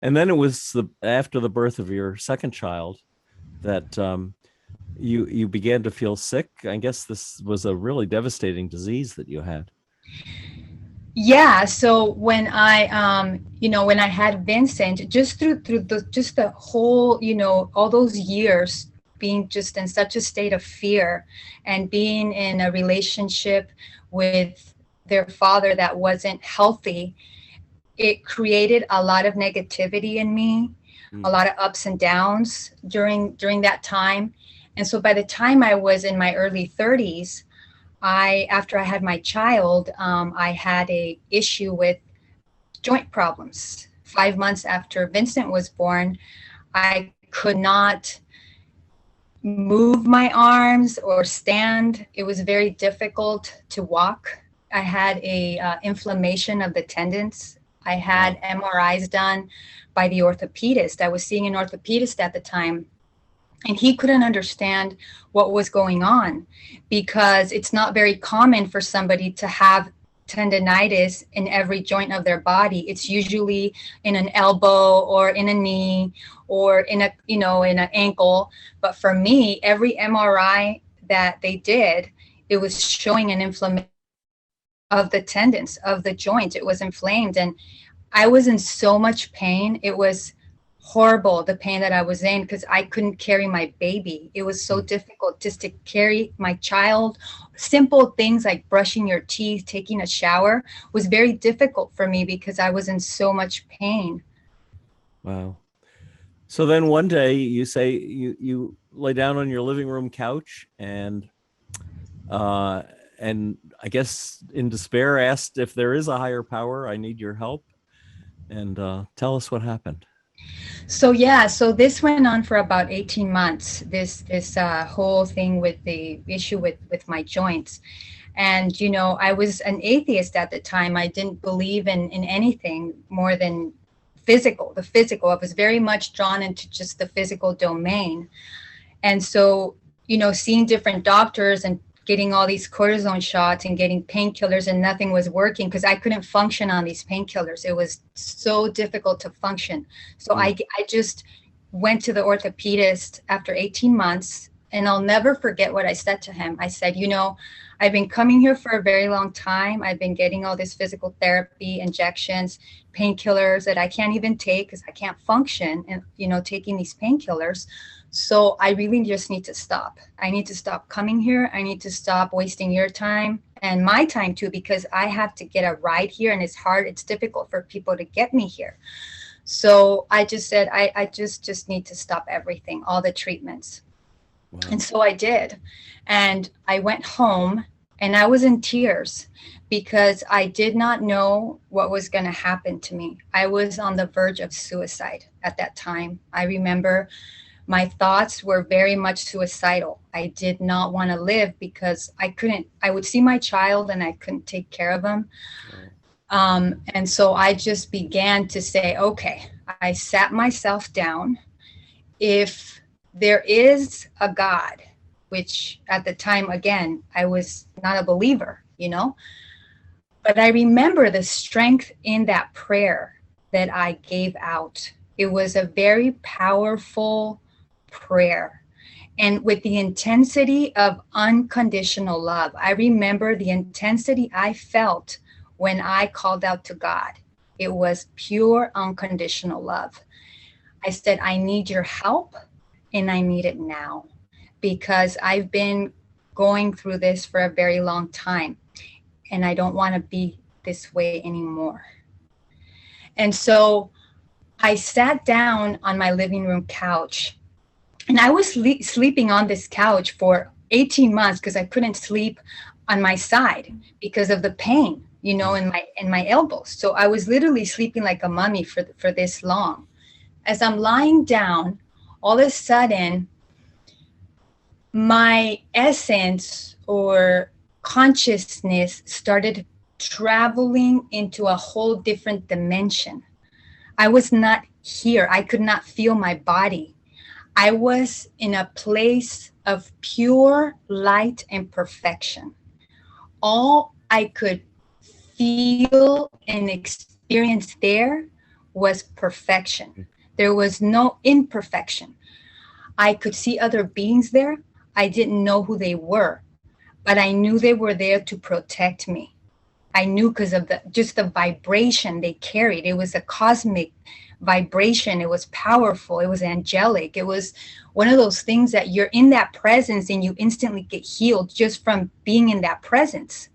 And then it was after the birth of your second child that you began to feel sick. I guess this was a really devastating disease that you had. Yeah, so when I when I had Vincent, just through the whole, all those years being just in such a state of fear and being in a relationship with their father that wasn't healthy, it created a lot of negativity in me, a lot of ups and downs during that time. And so by the time I was in my early 30s, after I had my child, I had a issue with joint problems. 5 months after Vincent was born, I could not move my arms or stand. It was very difficult to walk. I had a inflammation of the tendons. I had MRIs done by the orthopedist. I was seeing an orthopedist at the time, and he couldn't understand what was going on because it's not very common for somebody to have tendonitis in every joint of their body. It's usually in an elbow or in a knee or in an ankle. But for me, every MRI that they did, it was showing an inflammation of the tendons of the joint. It was inflamed, and I was in so much pain. It was horrible, the pain that I was in, because I couldn't carry my baby. It was so difficult just to carry my child. Simple things like brushing your teeth, taking a shower was very difficult for me because I was in so much pain. Wow. So then one day you say you lay down on your living room couch and I guess in despair asked if there is a higher power. I need your help. And tell us what happened. So this went on for about 18 months, this whole thing with the issue with my joints. And, I was an atheist at the time. I didn't believe in anything more than the physical. I was very much drawn into just the physical domain. And so, seeing different doctors and getting all these cortisone shots and getting painkillers, and nothing was working because I couldn't function on these painkillers. It was so difficult to function. So I just went to the orthopedist after 18 months, and I'll never forget what I said to him. I said, I've been coming here for a very long time. I've been getting all this physical therapy, injections, painkillers that I can't even take because I can't function and, taking these painkillers. So I really just need to stop. I need to stop coming here. I need to stop wasting your time and my time too, because I have to get a ride here, and it's hard. It's difficult for people to get me here. So I just said, I just need to stop everything, all the treatments. Wow. And so I did. And I went home and I was in tears because I did not know what was going to happen to me. I was on the verge of suicide at that time. I remember my thoughts were very much suicidal. I did not want to live because I would see my child and I couldn't take care of him. And so I just began to say, okay, I sat myself down. If there is a God, which at the time, again, I was not a believer, but I remember the strength in that prayer that I gave out. It was a very powerful prayer, and with the intensity of unconditional love. I remember the intensity I felt when I called out to God. It was pure unconditional love. I said, I need your help, and I need it now, because I've been going through this for a very long time, and I don't want to be this way anymore. And so I sat down on my living room couch. And I was sleeping on this couch for 18 months because I couldn't sleep on my side because of the pain, in my elbows. So I was literally sleeping like a mummy for this long. As I'm lying down, all of a sudden, my essence or consciousness started traveling into a whole different dimension. I was not here. I could not feel my body. I was in a place of pure light and perfection. All I could feel and experience there was perfection. There was no imperfection. I could see other beings there. I didn't know who they were, but I knew they were there to protect me. I knew because of just the vibration they carried. It was a cosmic vibration. It was powerful. It was angelic. It was one of those things that you're in that presence and you instantly get healed just from being in that presence.